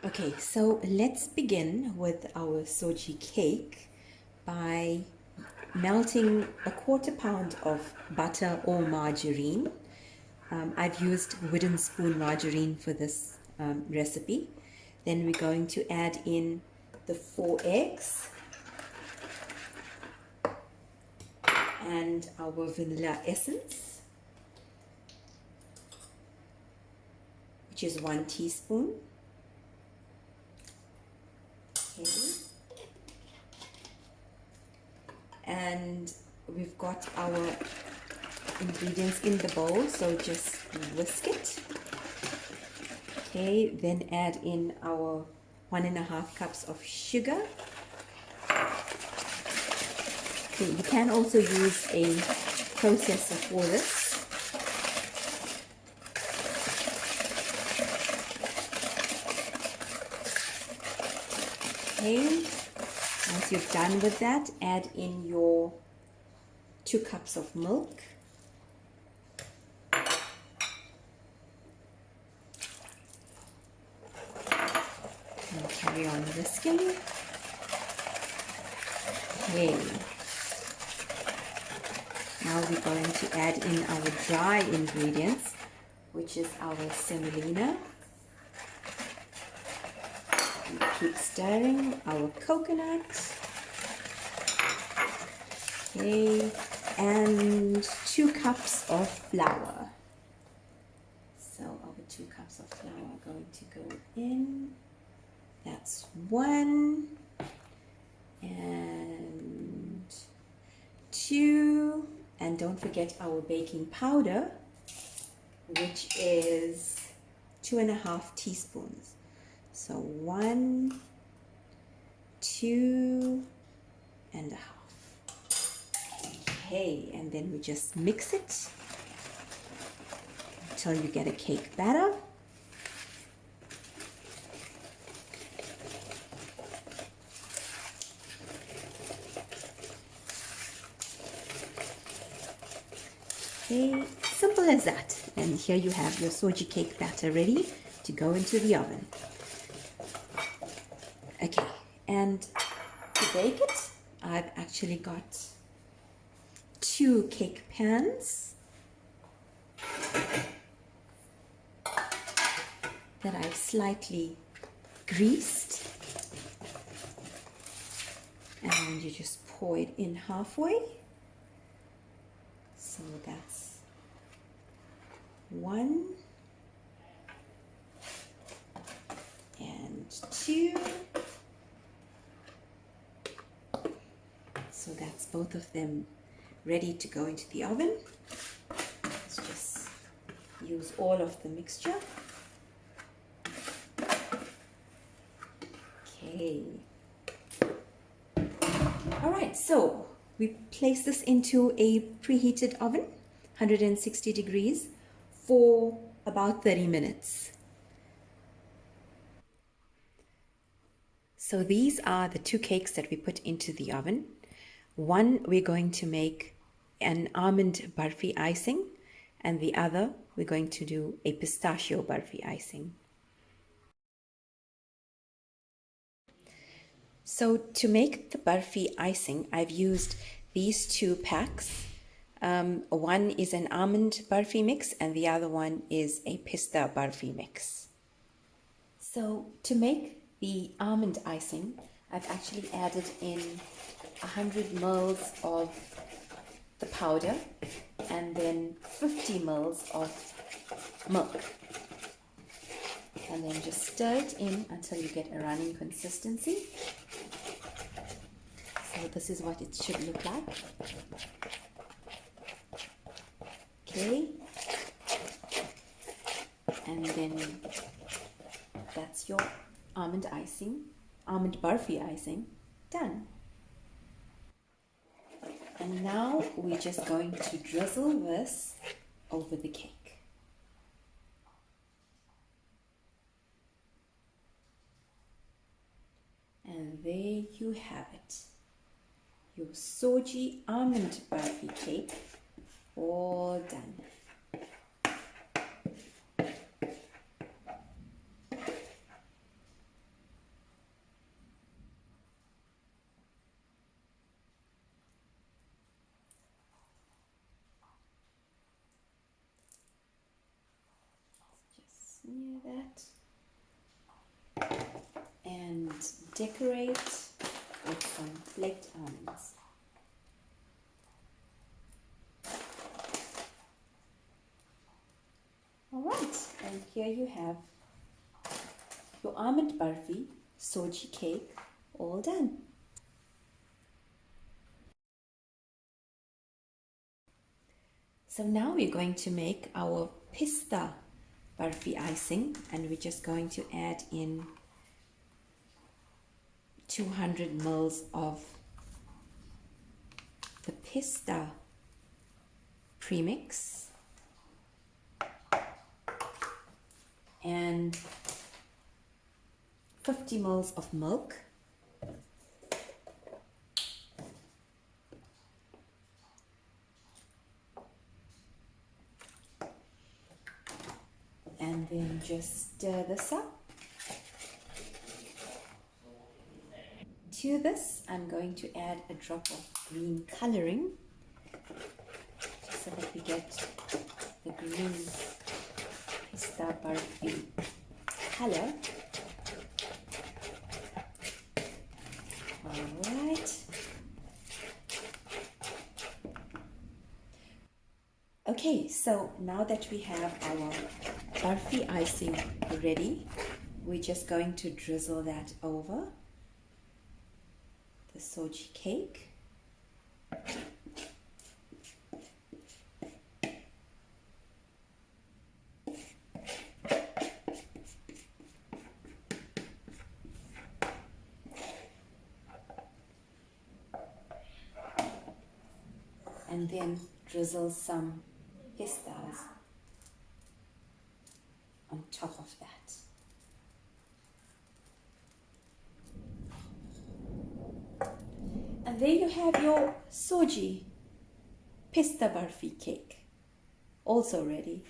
Okay, so let's begin with our soji cake by melting a quarter pound of butter or margarine. I've used wooden spoon margarine for this recipe. Then we're going to add in the 4 eggs and our vanilla essence, which is 1 teaspoon. Okay. And we've got our ingredients in the bowl, so just whisk it. Okay, then add in our 1.5 cups of sugar. Okay, you can also use a processor for this. Okay, once you're done with that, add in your 2 cups of milk. And carry on whisking. Okay. Now we're going to add in our dry ingredients, which is our semolina. Keep stirring our coconut. Okay, and 2 cups of flour. So our 2 cups of flour are going to go in. That's 1 and 2, and don't forget our baking powder, which is 2.5 teaspoons. So 1, 2 and a half. Okay, and then we just mix it until you get a cake batter. Okay, simple as that. And here you have your soji cake batter ready to go into the oven. Okay, and to bake it, I've actually got 2 cake pans that I've slightly greased, and you just pour it in halfway. So that's 1 and 2. So that's both of them ready to go into the oven. Let's just use all of the mixture. Okay. All right, so we place this into a preheated oven, 160 degrees, for about 30 minutes. So these are the 2 cakes that we put into the oven. One, we're going to make an almond barfy icing, and the other, we're going to do a pistachio barfy icing. So to make the barfy icing, I've used these 2 packs. One is an almond barfy mix, and the other one is a pista barfy mix. So to make the almond icing, I've actually added in 100 mils of the powder and then 50 mils of milk. And then just stir it in until you get a running consistency. So this is what it should look like. Okay. And then that's your almond icing, almond barfy icing, done. And now we're just going to drizzle this over the cake. And there you have it, your soji almond barfy cake, all done. decorate with some flaked almonds. Alright, and here you have your almond barfi soji cake all done. So now we're going to make our pista barfi icing, and we're just going to add in 200 ml of the pista premix and 50 ml of milk, and then just stir this up. To this, I'm going to add a drop of green coloring, just so that we get the green pista barfi color. Alright. Okay, so now that we have our barfi icing ready, we're just going to drizzle that over the soji cake. And then drizzle some pistas on top of that. And there you have your soji pista barfi cake, also ready.